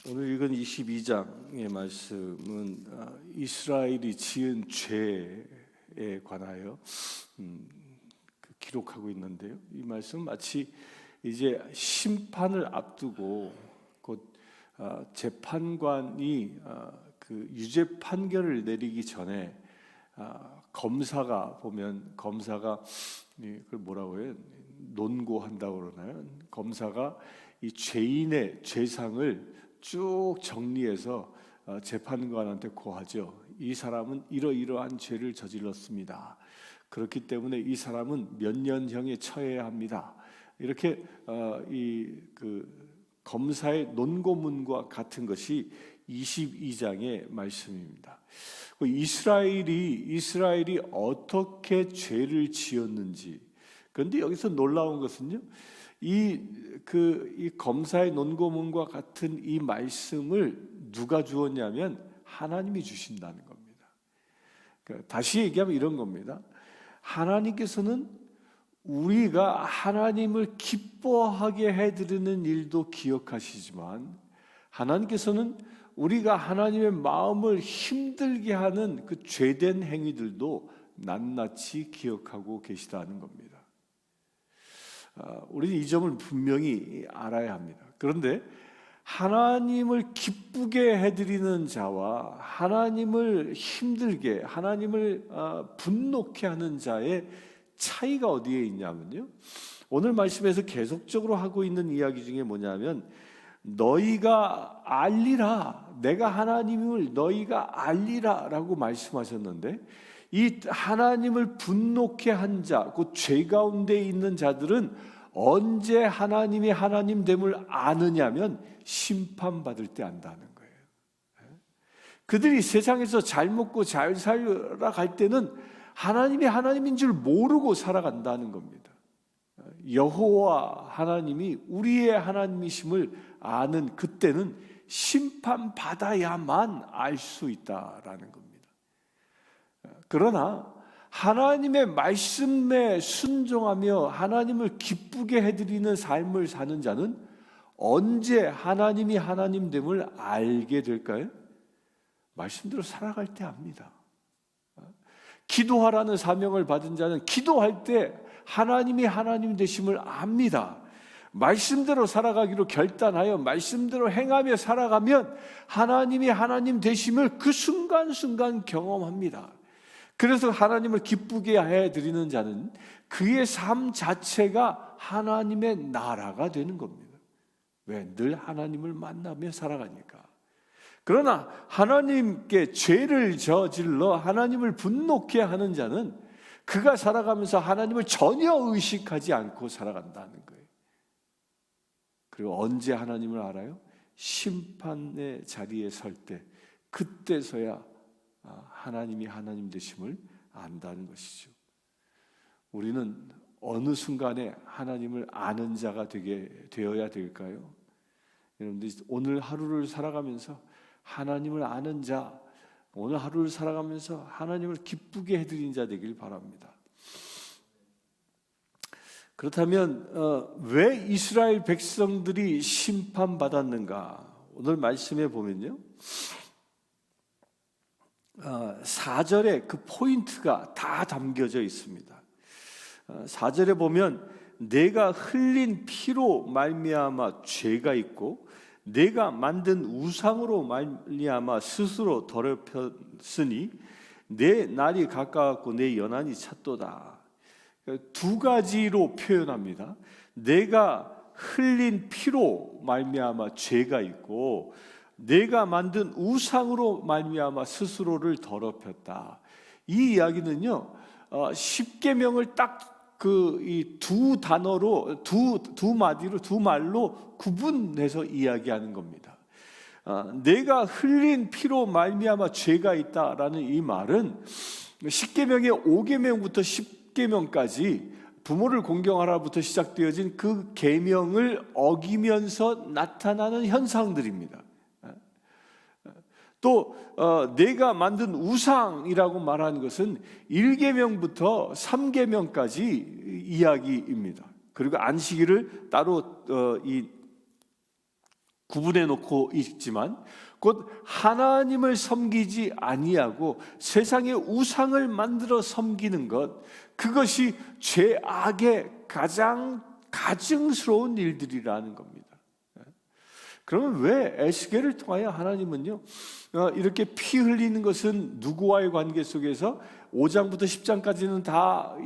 오늘 읽은 22장의 말씀은 이스라엘이 지은 죄에 관하여 기록하고 있는데요. 이 말씀 마치 이제 심판을 앞두고 곧 재판관이 그 유죄 판결을 내리기 전에 검사가 그걸 뭐라고 해요? 논고한다고 그러나요? 검사가 이 죄인의 죄상을 쭉 정리해서 재판관한테 고하죠. 이 사람은 이러이러한 죄를 저질렀습니다. 그렇기 때문에 이 사람은 몇 년형에 처해야 합니다. 이렇게 그 검사의 논고문과 같은 것이 22장의 말씀입니다. 이스라엘이 어떻게 죄를 지었는지. 그런데 여기서 놀라운 것은요, 이 검사의 논고문과 같은 이 말씀을 누가 주었냐면 하나님이 주신다는 겁니다. 그러니까 다시 얘기하면 이런 겁니다. 하나님께서는 우리가 하나님을 기뻐하게 해드리는 일도 기억하시지만, 하나님께서는 우리가 하나님의 마음을 힘들게 하는 그 죄된 행위들도 낱낱이 기억하고 계시다는 겁니다. 우리는 이 점을 분명히 알아야 합니다. 그런데 하나님을 기쁘게 해드리는 자와 하나님을 힘들게, 하나님을 분노케 하는 자의 차이가 어디에 있냐면요, 오늘 말씀에서 계속적으로 하고 있는 이야기 중에 뭐냐면, 너희가 알리라, 내가 하나님을 너희가 알리라 라고 말씀하셨는데, 이 하나님을 분노케 한 자, 그 죄 가운데 있는 자들은 언제 하나님이 하나님됨을 아느냐면 심판받을 때 안다는 거예요. 그들이 세상에서 잘 먹고 잘 살아갈 때는 하나님이 하나님인 줄 모르고 살아간다는 겁니다. 여호와 하나님이 우리의 하나님이심을 아는 그때는 심판받아야만 알 수 있다라는 겁니다. 그러나 하나님의 말씀에 순종하며 하나님을 기쁘게 해드리는 삶을 사는 자는 언제 하나님이 하나님됨을 알게 될까요? 말씀대로 살아갈 때 압니다. 기도하라는 사명을 받은 자는 기도할 때 하나님이 하나님 되심을 압니다. 말씀대로 살아가기로 결단하여 말씀대로 행하며 살아가면 하나님이 하나님 되심을 그 순간순간 경험합니다. 그래서 하나님을 기쁘게 해드리는 자는 그의 삶 자체가 하나님의 나라가 되는 겁니다. 왜? 늘 하나님을 만나며 살아가니까. 그러나 하나님께 죄를 저질러 하나님을 분노케 하는 자는 그가 살아가면서 하나님을 전혀 의식하지 않고 살아간다는 거예요. 그리고 언제 하나님을 알아요? 심판의 자리에 설 때, 그때서야 하나님이 하나님 되심을 안다는 것이죠. 우리는 어느 순간에 하나님을 아는 자가 되어야 될까요? 여러분들 오늘 하루를 살아가면서 하나님을 아는 자, 오늘 하루를 살아가면서 하나님을 기쁘게 해드린 자 되길 바랍니다. 그렇다면 왜 이스라엘 백성들이 심판받았는가? 오늘 말씀에 보면요, 4절에 그 포인트가 다 담겨져 있습니다. 4절에 보면 내가 흘린 피로 말미암아 죄가 있고 내가 만든 우상으로 말미암아 스스로 더럽혔으니 내 날이 가까웠고 내 연한이 찼도다. 두 가지로 표현합니다. 내가 흘린 피로 말미암아 죄가 있고 내가 만든 우상으로 말미암아 스스로를 더럽혔다. 이 이야기는요, 십계명을 딱 이 두 단어로 두 마디로 두 말로 구분해서 이야기하는 겁니다. 내가 흘린 피로 말미암아 죄가 있다라는 이 말은 십계명의 5계명부터 10계명까지 부모를 공경하라부터 시작되어진 그 계명을 어기면서 나타나는 현상들입니다. 또 내가 만든 우상이라고 말하는 것은 1계명부터 3계명까지 이야기입니다. 그리고 안식일을 따로 구분해 놓고 있지만 곧 하나님을 섬기지 아니하고 세상의 우상을 만들어 섬기는 것, 그것이 죄악의 가장 가증스러운 일들이라는 겁니다. 그러면 왜 에스겔을 통하여 하나님은요 이렇게 피 흘리는 것은 누구와의 관계 속에서 5장부터 10장까지는 다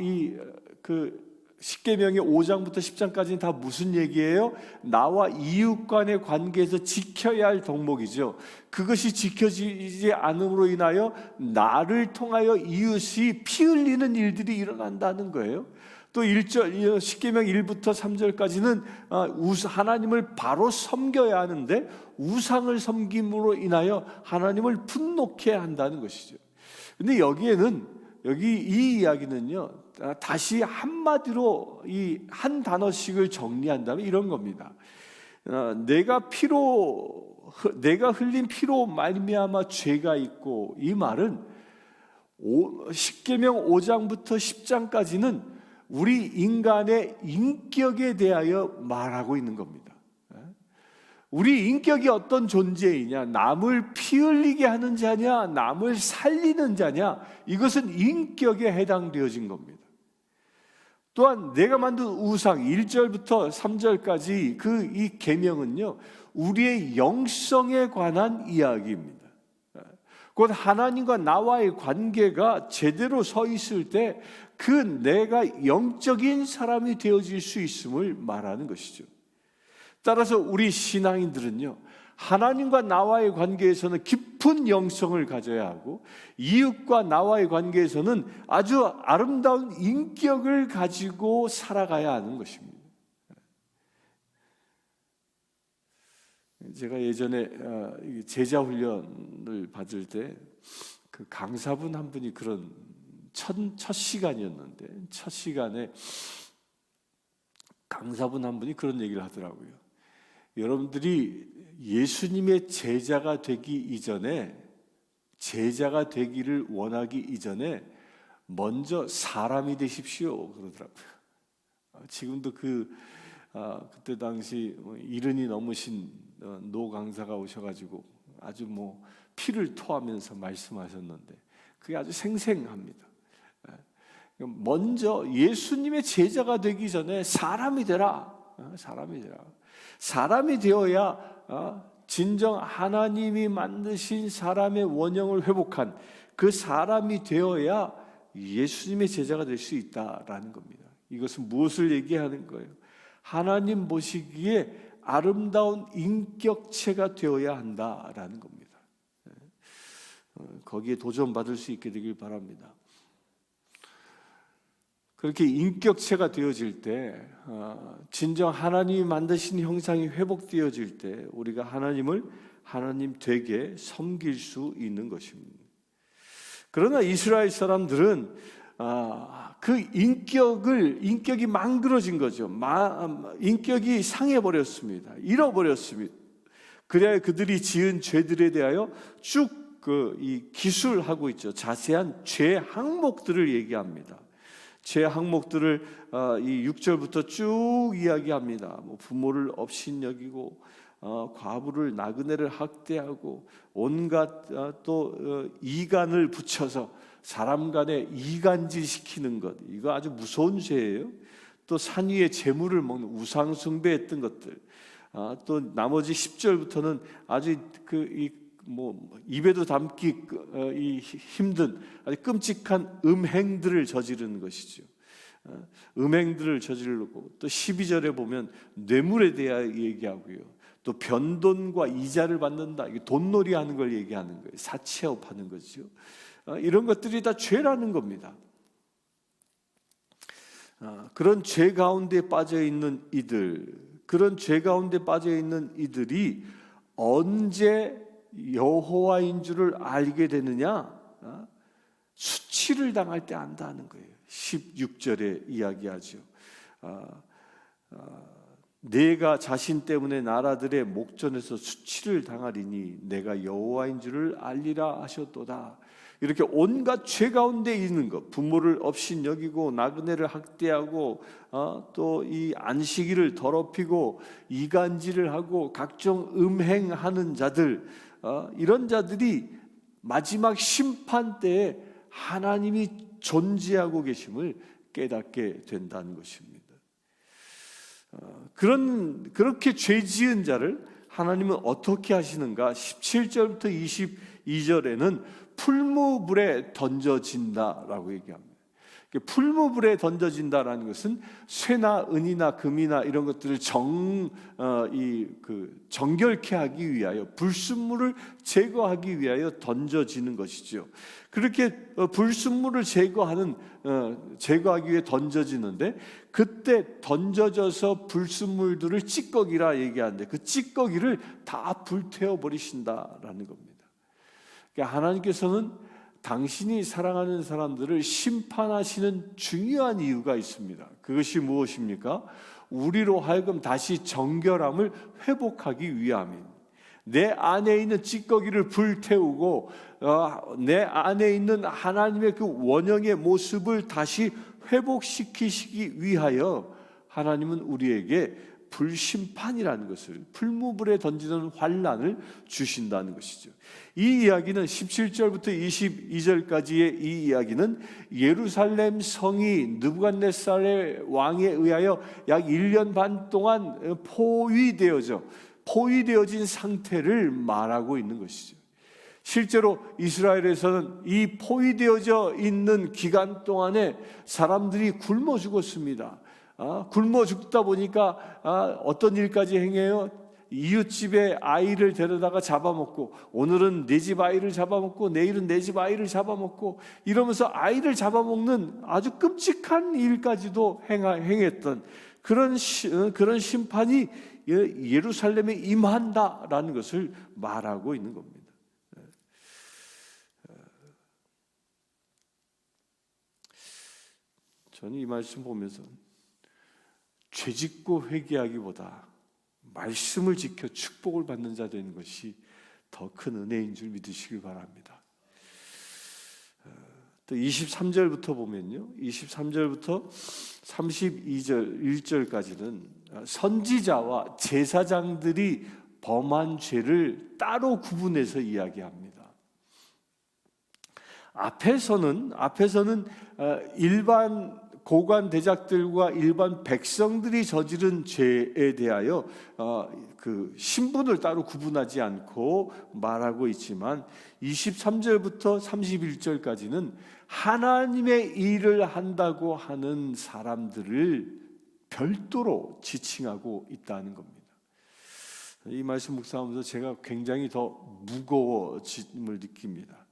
십계명의 5장부터 10장까지는 다 무슨 얘기예요? 나와 이웃 간의 관계에서 지켜야 할 덕목이죠. 그것이 지켜지지 않음으로 인하여 나를 통하여 이웃이 피 흘리는 일들이 일어난다는 거예요. 또 1절, 십계명 1부터 3절까지는 하나님을 바로 섬겨야 하는데 우상을 섬김으로 인하여 하나님을 분노케 한다는 것이죠. 근데 여기 이 이야기는요, 다시 한마디로 이 한 단어씩을 정리한다면 이런 겁니다. 내가 흘린 피로 말미암아 죄가 있고, 이 말은 십계명 5장부터 10장까지는 우리 인간의 인격에 대하여 말하고 있는 겁니다. 우리 인격이 어떤 존재이냐, 남을 피 흘리게 하는 자냐, 남을 살리는 자냐, 이것은 인격에 해당되어진 겁니다. 또한 내가 만든 우상 1절부터 3절까지 이 계명은요 우리의 영성에 관한 이야기입니다. 곧 하나님과 나와의 관계가 제대로 서 있을 때 내가 영적인 사람이 되어질 수 있음을 말하는 것이죠. 따라서 우리 신앙인들은요 하나님과 나와의 관계에서는 깊은 영성을 가져야 하고, 이웃과 나와의 관계에서는 아주 아름다운 인격을 가지고 살아가야 하는 것입니다. 제가 예전에 제자 훈련을 받을 때 그 강사분 한 분이 그런 첫 시간이었는데, 첫 시간에 강사분 한 분이 그런 얘기를 하더라고요. 여러분들이 예수님의 제자가 되기 이전에, 제자가 되기를 원하기 이전에 먼저 사람이 되십시오 그러더라고요. 지금도 그때 당시 70이 넘으신 노 강사가 오셔가지고 아주 피를 토하면서 말씀하셨는데 그게 아주 생생합니다. 먼저 예수님의 제자가 되기 전에 사람이 되라. 사람이 되어야 진정 하나님이 만드신 사람의 원형을 회복한 그 사람이 되어야 예수님의 제자가 될 수 있다라는 겁니다. 이것은 무엇을 얘기하는 거예요? 하나님 보시기에 아름다운 인격체가 되어야 한다라는 겁니다. 거기에 도전받을 수 있게 되길 바랍니다. 그렇게 인격체가 되어질 때, 진정 하나님이 만드신 형상이 회복되어질 때 우리가 하나님을 하나님 되게 섬길 수 있는 것입니다. 그러나 이스라엘 사람들은 인격이 망그러진 거죠. 인격이 상해버렸습니다. 잃어버렸습니다. 그래야 그들이 지은 죄들에 대하여 쭉 기술하고 있죠. 자세한 죄 항목들을 얘기합니다. 죄 항목들을 이 6절부터 쭉 이야기합니다. 부모를 업신여기고 과부를 나그네를 학대하고 온갖 또 이간을 붙여서 사람 간에 이간질 시키는 것, 이거 아주 무서운 죄예요. 또 산 위에 재물을 먹는 우상 숭배했던 것들, 또 나머지 10절부터는 아주 입에도 담기 힘든 아주 끔찍한 음행들을 저지르는 것이죠. 음행들을 저지르고, 또 12절에 보면 뇌물에 대하여 얘기하고요. 또 변돈과 이자를 받는다. 이게 돈놀이 하는 걸 얘기하는 거예요. 사채업하는 거죠. 이런 것들이 다 죄라는 겁니다. 그런 죄 가운데 빠져 있는 이들이 언제 여호와인 줄을 알게 되느냐? 수치를 당할 때 안다는 거예요. 16절에 이야기하죠. 내가 자신 때문에 나라들의 목전에서 수치를 당하리니 내가 여호와인 줄을 알리라 하셨도다. 이렇게 온갖 죄 가운데 있는 것, 부모를 업신여기고 나그네를 학대하고 또 이 안식일을 더럽히고 이간질을 하고 각종 음행하는 자들, 이런 자들이 마지막 심판 때에 하나님이 존재하고 계심을 깨닫게 된다는 것입니다. 그렇게 죄 지은 자를 하나님은 어떻게 하시는가? 17절부터 22절에는 풀무불에 던져진다라고 얘기합니다. 풀무불에 던져진다라는 것은 쇠나 은이나 금이나 이런 것들을 정결케 하기 위하여, 불순물을 제거하기 위하여 던져지는 것이죠. 그렇게 불순물을 제거하기 위해 던져지는데, 그때 던져져서 불순물들을 찌꺼기라 얘기하는데 그 찌꺼기를 다 불태워 버리신다라는 겁니다. 그러니까 하나님께서는 당신이 사랑하는 사람들을 심판하시는 중요한 이유가 있습니다. 그것이 무엇입니까? 우리로 하여금 다시 정결함을 회복하기 위함입니다. 내 안에 있는 찌꺼기를 불태우고 내 안에 있는 하나님의 그 원형의 모습을 다시 회복시키시기 위하여 하나님은 우리에게 불심판이라는 것을, 풀무불에 던지는 환난을 주신다는 것이죠. 이 이야기는 17절부터 22절까지의 이 이야기는 예루살렘 성이 느부갓네살 왕에 의하여 약 1년 반 동안 포위되어진 상태를 말하고 있는 것이죠. 실제로 이스라엘에서는 이 포위되어져 있는 기간 동안에 사람들이 굶어 죽었습니다. 굶어 죽다 보니까 어떤 일까지 행해요? 이웃집에 아이를 데려다가 잡아먹고, 오늘은 내 집 아이를 잡아먹고 내일은 내 집 아이를 잡아먹고, 이러면서 아이를 잡아먹는 아주 끔찍한 일까지도 행했던 그런 심판이 예루살렘에 임한다라는 것을 말하고 있는 겁니다. 저는 이 말씀 보면서 죄짓고 회개하기보다 말씀을 지켜 축복을 받는 자 되는 것이 더 큰 은혜인 줄 믿으시길 바랍니다. 또 23절부터 보면요, 23절부터 32절 1절까지는 선지자와 제사장들이 범한 죄를 따로 구분해서 이야기합니다. 앞에서는 일반 고관 대작들과 일반 백성들이 저지른 죄에 대하여 그 신분을 따로 구분하지 않고 말하고 있지만, 23절부터 31절까지는 하나님의 일을 한다고 하는 사람들을 별도로 지칭하고 있다는 겁니다. 이 말씀 묵상하면서 제가 굉장히 더 무거워짐을 느낍니다.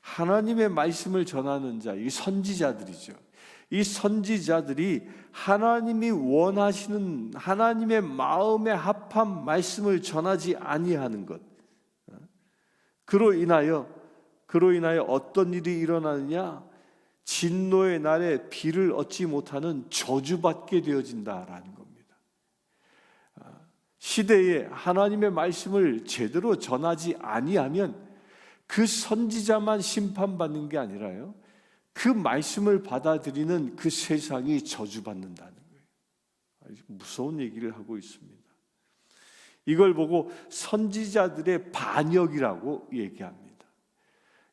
하나님의 말씀을 전하는 자, 이 선지자들이죠. 이 선지자들이 하나님이 원하시는 하나님의 마음에 합한 말씀을 전하지 아니하는 것, 그로 인하여 어떤 일이 일어나느냐? 진노의 날에 비를 얻지 못하는 저주받게 되어진다라는 겁니다. 시대에 하나님의 말씀을 제대로 전하지 아니하면 그 선지자만 심판받는 게 아니라요, 그 말씀을 받아들이는 그 세상이 저주받는다는 거예요. 무서운 얘기를 하고 있습니다. 이걸 보고 선지자들의 반역이라고 얘기합니다.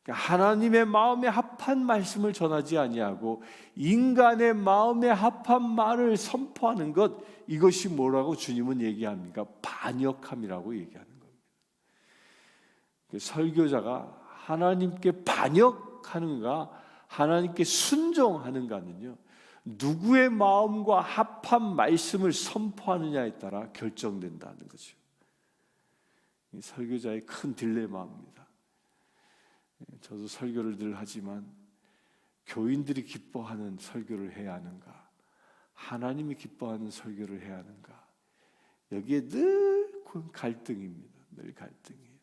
그러니까 하나님의 마음에 합한 말씀을 전하지 아니하고 인간의 마음에 합한 말을 선포하는 것, 이것이 뭐라고 주님은 얘기합니까? 반역함이라고 얘기하는 겁니다. 설교자가 하나님께 반역하는가, 하나님께 순종하는가는요, 누구의 마음과 합한 말씀을 선포하느냐에 따라 결정된다는 거죠. 이 설교자의 큰 딜레마입니다. 저도 설교를 늘 하지만 교인들이 기뻐하는 설교를 해야 하는가, 하나님이 기뻐하는 설교를 해야 하는가, 여기에 늘 갈등입니다. 늘 갈등이에요.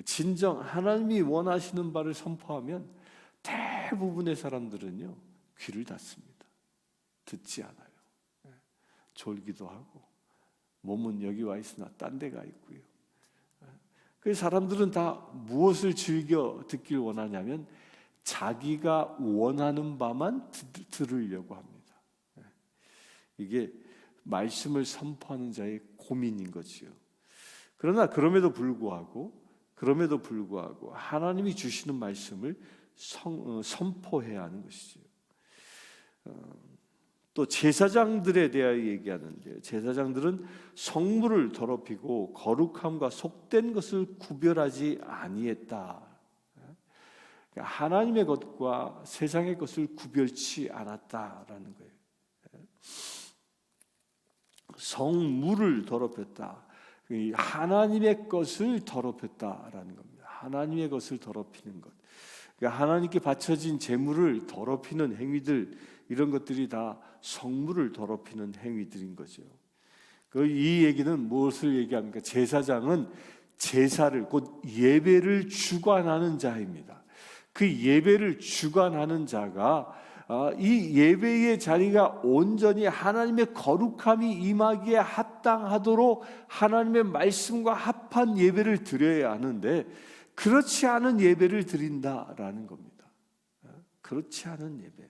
진정 하나님이 원하시는 바를 선포하면 대부분의 사람들은요, 귀를 닫습니다. 듣지 않아요. 졸기도 하고 몸은 여기 와 있으나 딴 데 가 있고요. 그 사람들은 다 무엇을 즐겨 듣길 원하냐면 자기가 원하는 바만 들으려고 합니다. 이게 말씀을 선포하는 자의 고민인 거지요. 그러나 그럼에도 불구하고 하나님이 주시는 말씀을 선포해야 하는 것이죠. 또 제사장들에 대하여 얘기하는데요. 제사장들은 성물을 더럽히고 거룩함과 속된 것을 구별하지 아니했다. 그러니까 하나님의 것과 세상의 것을 구별치 않았다라는 거예요. 성물을 더럽혔다. 하나님의 것을 더럽혔다라는 겁니다. 하나님의 것을 더럽히는 것. 그러니까 하나님께 바쳐진 제물을 더럽히는 행위들, 이런 것들이 다 성물을 더럽히는 행위들인 거죠. 이 얘기는 무엇을 얘기합니까? 제사장은 제사를, 곧 예배를 주관하는 자입니다. 그 예배를 주관하는 자가 이 예배의 자리가 온전히 하나님의 거룩함이 임하기에 합당하도록 하나님의 말씀과 합한 예배를 드려야 하는데, 그렇지 않은 예배를 드린다라는 겁니다. 그렇지 않은 예배.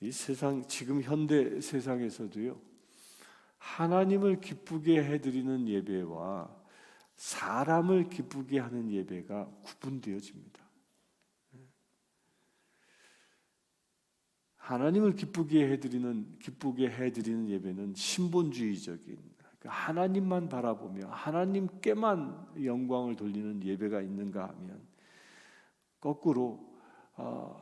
이 세상, 지금 현대 세상에서도요, 하나님을 기쁘게 해드리는 예배와 사람을 기쁘게 하는 예배가 구분되어집니다. 하나님을 기쁘게 해드리는 예배는 신본주의적인, 하나님만 바라보며 하나님께만 영광을 돌리는 예배가 있는가 하면, 거꾸로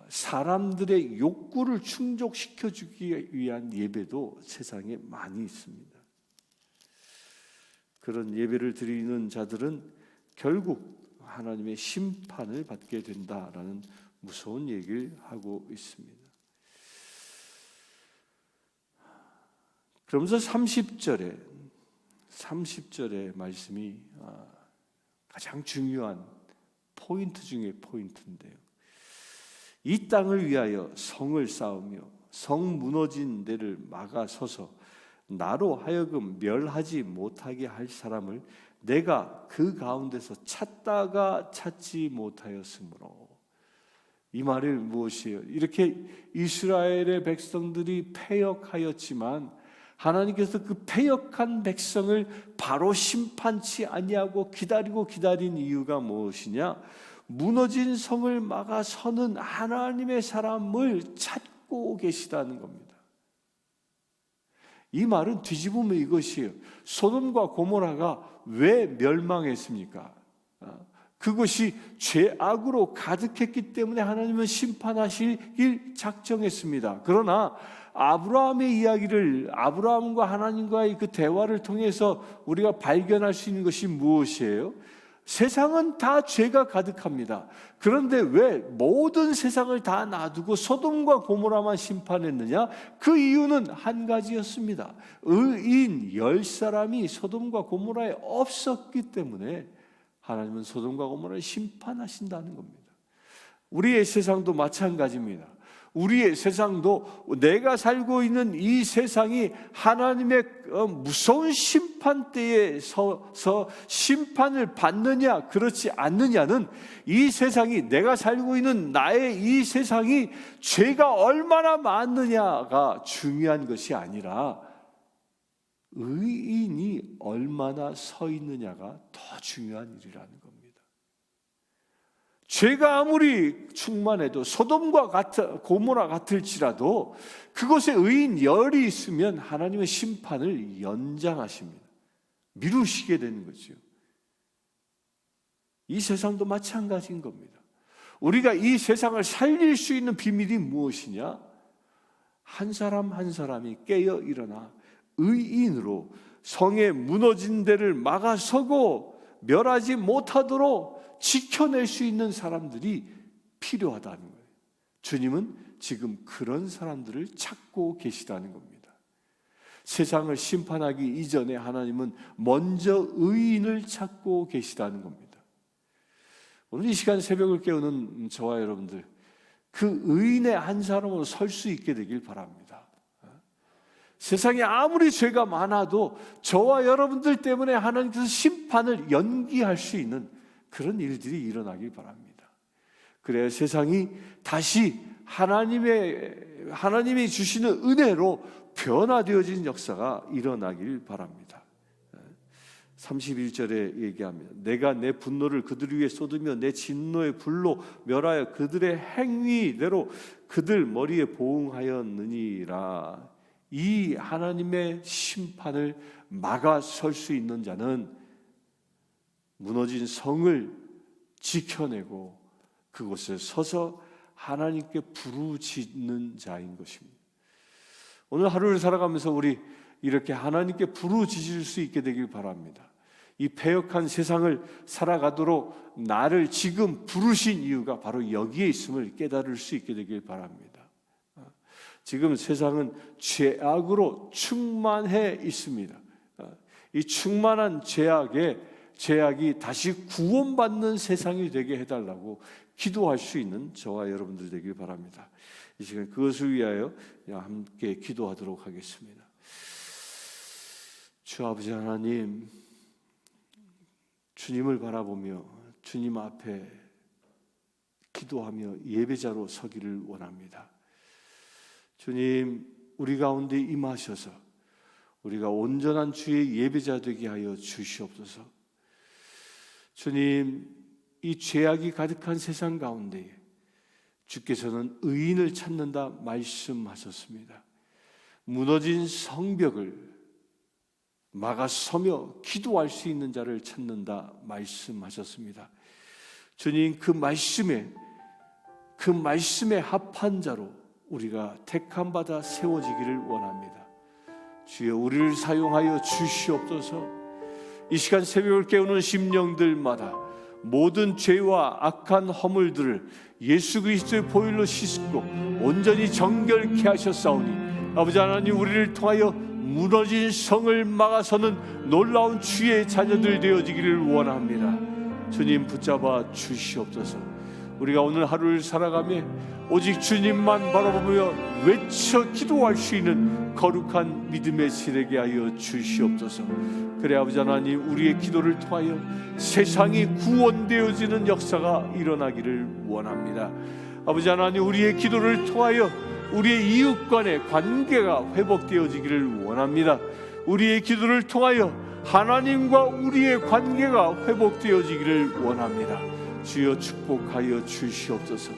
사람들의 욕구를 충족시켜주기 위한 예배도 세상에 많이 있습니다. 그런 예배를 드리는 자들은 결국 하나님의 심판을 받게 된다라는 무서운 얘기를 하고 있습니다. 그러면서 30절의 말씀이 가장 중요한 포인트 중에 포인트인데요. 이 땅을 위하여 성을 쌓으며 성 무너진 데를 막아서서 나로 하여금 멸하지 못하게 할 사람을 내가 그 가운데서 찾다가 찾지 못하였으므로. 이 말이 무엇이에요? 이렇게 이스라엘의 백성들이 패역하였지만 하나님께서 그 패역한 백성을 바로 심판치 아니하고 기다린 이유가 무엇이냐? 무너진 성을 막아서는 하나님의 사람을 찾고 계시다는 겁니다. 이 말은 뒤집으면 이것이에요. 소돔과 고모라가 왜 멸망했습니까? 그것이 죄악으로 가득했기 때문에 하나님은 심판하시길 작정했습니다. 그러나 아브라함의 이야기를, 아브라함과 하나님과의 그 대화를 통해서 우리가 발견할 수 있는 것이 무엇이에요? 세상은 다 죄가 가득합니다. 그런데 왜 모든 세상을 다 놔두고 소돔과 고모라만 심판했느냐? 그 이유는 한 가지였습니다. 의인 10사람이 소돔과 고모라에 없었기 때문에 하나님은 소돔과 고모라를 심판하신다는 겁니다. 우리의 세상도 마찬가지입니다. 우리의 세상도, 내가 살고 있는 이 세상이 하나님의 무서운 심판대에 서서 심판을 받느냐 그렇지 않느냐는, 이 세상이, 내가 살고 있는 나의 이 세상이 죄가 얼마나 많느냐가 중요한 것이 아니라 의인이 얼마나 서 있느냐가 더 중요한 일이라는 겁니다. 죄가 아무리 충만해도 소돔과 고모라 같을지라도 그곳에 의인 10이 있으면 하나님의 심판을 연장하십니다. 미루시게 되는 거죠. 이 세상도 마찬가지인 겁니다. 우리가 이 세상을 살릴 수 있는 비밀이 무엇이냐? 한 사람 한 사람이 깨어 일어나 의인으로 성의 무너진 데를 막아서고 멸하지 못하도록 지켜낼 수 있는 사람들이 필요하다는 거예요. 주님은 지금 그런 사람들을 찾고 계시다는 겁니다. 세상을 심판하기 이전에 하나님은 먼저 의인을 찾고 계시다는 겁니다. 오늘 이 시간 새벽을 깨우는 저와 여러분들, 그 의인의 한 사람으로 설 수 있게 되길 바랍니다. 세상에 아무리 죄가 많아도 저와 여러분들 때문에 하나님께서 심판을 연기할 수 있는 그런 일들이 일어나길 바랍니다. 그래야 세상이 다시 하나님이 주시는 은혜로 변화되어진 역사가 일어나길 바랍니다. 31절에 얘기합니다. 내가 내 분노를 그들 위에 쏟으며 내 진노의 불로 멸하여 그들의 행위대로 그들 머리에 보응하였느니라. 이 하나님의 심판을 막아설 수 있는 자는 무너진 성을 지켜내고 그곳에 서서 하나님께 부르짖는 자인 것입니다. 오늘 하루를 살아가면서 우리 이렇게 하나님께 부르짖을 수 있게 되길 바랍니다. 이 패역한 세상을 살아가도록 나를 지금 부르신 이유가 바로 여기에 있음을 깨달을 수 있게 되길 바랍니다. 지금 세상은 죄악으로 충만해 있습니다. 이 충만한 죄악이 다시 구원받는 세상이 되게 해달라고 기도할 수 있는 저와 여러분들 되길 바랍니다. 이 시간 그것을 위하여 함께 기도하도록 하겠습니다. 주 아버지 하나님, 주님을 바라보며 주님 앞에 기도하며 예배자로 서기를 원합니다. 주님, 우리 가운데 임하셔서 우리가 온전한 주의 예배자 되게 하여 주시옵소서. 주님, 이 죄악이 가득한 세상 가운데에 주께서는 의인을 찾는다 말씀하셨습니다. 무너진 성벽을 막아서며 기도할 수 있는 자를 찾는다 말씀하셨습니다. 주님, 그 말씀에 합한 자로 우리가 택함 받아 세워지기를 원합니다. 주여, 우리를 사용하여 주시옵소서. 이 시간 새벽을 깨우는 심령들마다 모든 죄와 악한 허물들을 예수 그리스도의 보혈로 씻고 온전히 정결케 하셨사오니 아버지 하나님, 우리를 통하여 무너진 성을 막아서는 놀라운 주의 자녀들 되어지기를 원합니다. 주님, 붙잡아 주시옵소서. 우리가 오늘 하루를 살아가며 오직 주님만 바라보며 외쳐 기도할 수 있는 거룩한 믿음의 시대게 하여 주시옵소서. 그래 아버지 하나님, 우리의 기도를 통하여 세상이 구원되어지는 역사가 일어나기를 원합니다. 아버지 하나님, 우리의 기도를 통하여 우리의 이웃 간의 관계가 회복되어지기를 원합니다. 우리의 기도를 통하여 하나님과 우리의 관계가 회복되어지기를 원합니다. 주여, 축복하여 주시옵소서.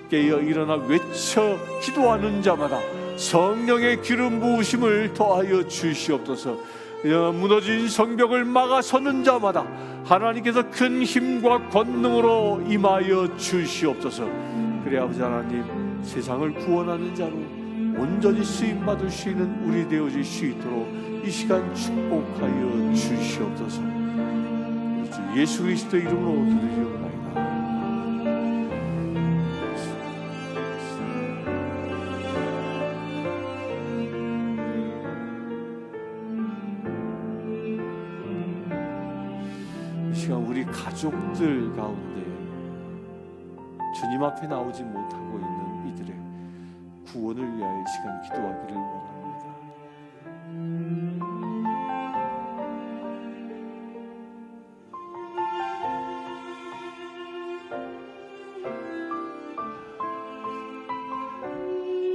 깨어 일어나 외쳐 기도하는 자마다 성령의 기름 부으심을 더하여 주시옵소서. 무너진 성벽을 막아서는 자마다 하나님께서 큰 힘과 권능으로 임하여 주시옵소서. 그래 아버지 하나님, 세상을 구원하는 자로 온전히 쓰임받을 수 있는 우리 되어질 수 있도록 이 시간 축복하여 주시옵소서. 주 예수 그리스도 이름으로 기도드리옵나이다. 이 시간 우리 가족들 가운데 주님 앞에 나오지 못하고 있는 이들의 구원을 위하여 이 시간 기도하기를 원합니다.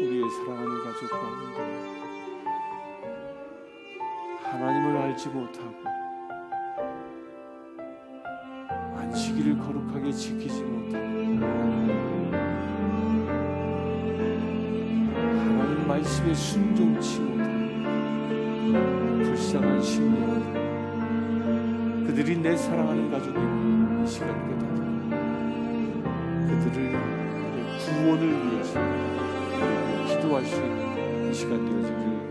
우리의 사랑하는 가족 가운데 하나님을 알지 못하고 안식일을 거룩하게 지키지 못하고 하나님 말씀에 순종치 못하고 불쌍한 심령들, 그들이 내 사랑하는 가족인 이 시간 깨닫고 그들을 구원을 위해서 기도할 수 있는 이 시간 되어지기를 원합니다.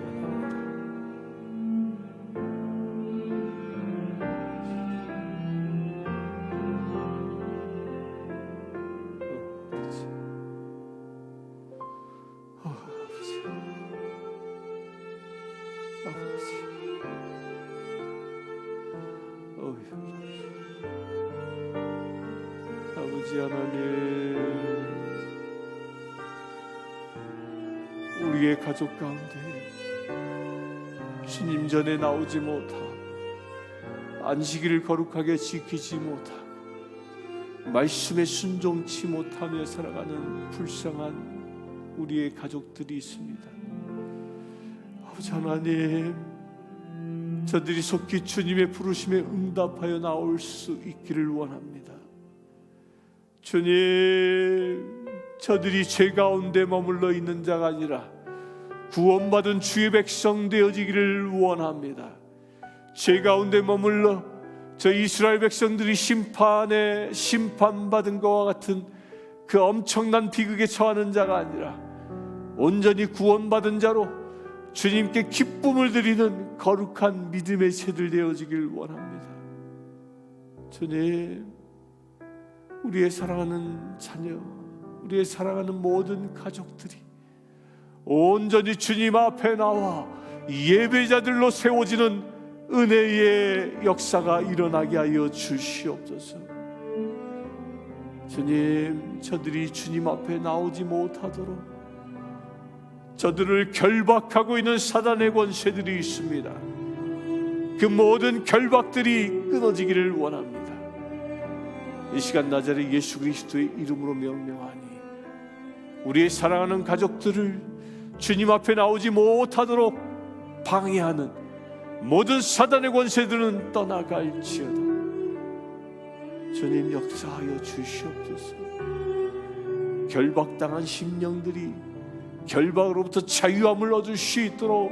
아버지 하나님, 우리의 가족 가운데 주님 전에 나오지 못하고 안식일을 거룩하게 지키지 못하고 말씀에 순종치 못하며 살아가는 불쌍한 우리의 가족들이 있습니다. 아버지 하나님, 저들이 속히 주님의 부르심에 응답하여 나올 수 있기를 원합니다. 주님, 저들이 죄 가운데 머물러 있는 자가 아니라 구원받은 주의 백성 되어지기를 원합니다. 죄 가운데 머물러 저 이스라엘 백성들이 심판받은 것과 같은 그 엄청난 비극에 처하는 자가 아니라 온전히 구원받은 자로 주님께 기쁨을 드리는 거룩한 믿음의 새들 되어지길 원합니다. 주님, 우리의 사랑하는 자녀, 우리의 사랑하는 모든 가족들이 온전히 주님 앞에 나와 예배자들로 세워지는 은혜의 역사가 일어나게 하여 주시옵소서. 주님, 저들이 주님 앞에 나오지 못하도록 저들을 결박하고 있는 사단의 권세들이 있습니다. 그 모든 결박들이 끊어지기를 원합니다. 이 시간 나자렛 예수 그리스도의 이름으로 명령하니 우리의 사랑하는 가족들을 주님 앞에 나오지 못하도록 방해하는 모든 사단의 권세들은 떠나갈지어다. 주님, 역사하여 주시옵소서. 결박당한 심령들이 결박으로부터 자유함을 얻을 수 있도록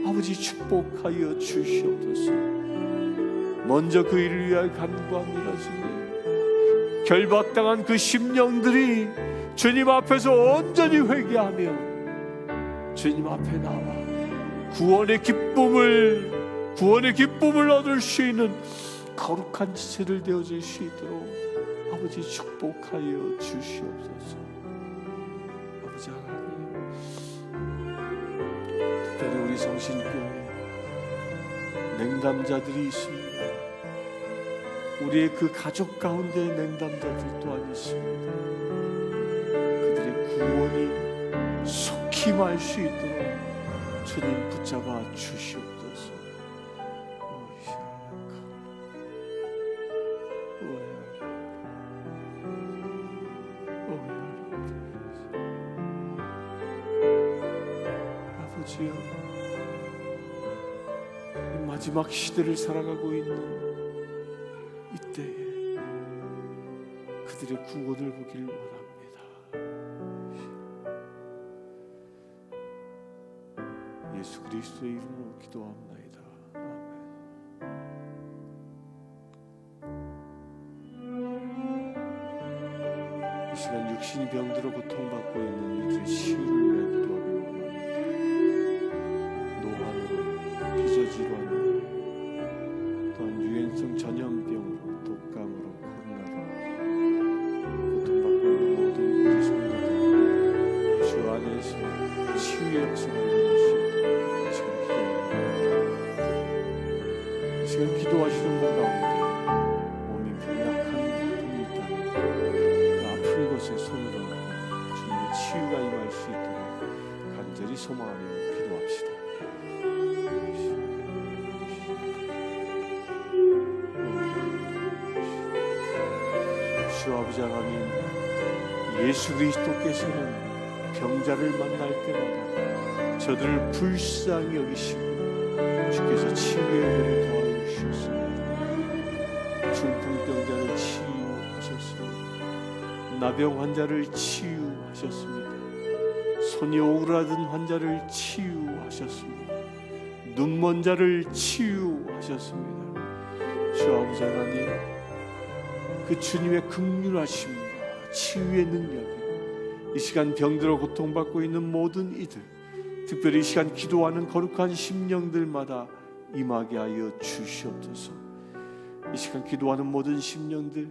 아버지 축복하여 주시옵소서. 먼저 그 일을 위하여 간구합니다. 주님, 결박당한 그 심령들이 주님 앞에서 온전히 회개하며 주님 앞에 나와 구원의 기쁨을 얻을 수 있는 거룩한 지체를 되어질 수 있도록 아버지 축복하여 주시옵소서. 아버지 하나님, 특별히 우리 성신교회 냉담자들이 있습니다. 우리의 그 가족 가운데 냉담자들 또한 있습니다. 그들의 구원이 속히 말 수 있도록 주님 붙잡아 주시옵소서. 아버지여, 이 마지막 시대를 살아가고 있는 이때에 그들의 구원을 보길 원합니다. 예수 그리스도의 이름으로 기도합나이다. 아멘. 이 시간 육신이 병들어 고통받고 있는 이들의 치유를 위해 기도하길 원합니다. 노환으로, 기저질환으로, 또한 유행성 전염병으로, 독감으로, 코로나로 고통받고 있는 모든 우리 성도들 주 안에서 치유의 역사를 이룰 수 있도록 지금 기도하시는 분 가운데 몸이 병약한 분이 있다면 그 아픈 곳에 손을 얹고 주님의 치유가 임할 수 있도록 간절히 소망하며 기도합시다. 주 아버지 하나님, 예수 그리스도께서는 병자를 만날 때마다 저들을 불쌍히 여기시고 주께서 치유의 은혜를 더하여 주셨습니다. 중풍병자를 치유하셨습니다. 나병 환자를 치유하셨습니다. 손이 오그라든 환자를 치유하셨습니다. 눈먼 자를 치유하셨습니다. 주 아버지 하나님, 그 주님의 긍휼하심과 치유의 능력이 이 시간 병들어 고통받고 있는 모든 이들, 특별히 이 시간 기도하는 거룩한 심령들마다 임하게 하여 주시옵소서. 이 시간 기도하는 모든 심령들,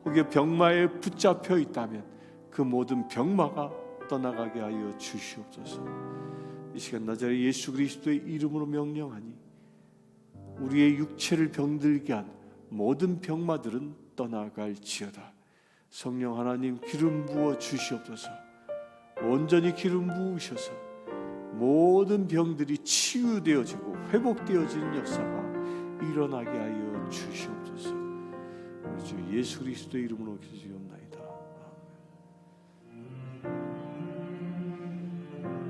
혹여 병마에 붙잡혀 있다면 그 모든 병마가 떠나가게 하여 주시옵소서. 이 시간 나자렛 예수 그리스도의 이름으로 명령하니 우리의 육체를 병들게 한 모든 병마들은 떠나갈지어다. 성령 하나님, 기름 부어 주시옵소서. 온전히 기름 부으셔서 모든 병들이 치유되어지고 회복되어지는 역사가 일어나게 하여 주시옵소서. 우리 주 예수 그리스도의 이름으로 기도드리옵나이다.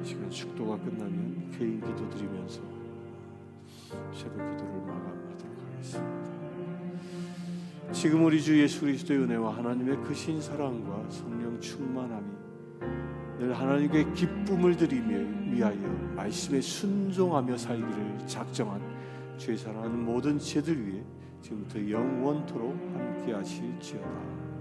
시간 축도가 끝나면 개인 기도 드리면서 새벽 기도를 마감하도록 하겠습니다. 지금 우리 주 예수 그리스도의 은혜와 하나님의 크신 사랑과 성령 충만함이 늘 하나님께 기쁨을 드리며 위하여 말씀에 순종하며 살기를 작정한 주의 사랑하는 모든 제들 위해 지금부터 영원토록 함께 하실지어다.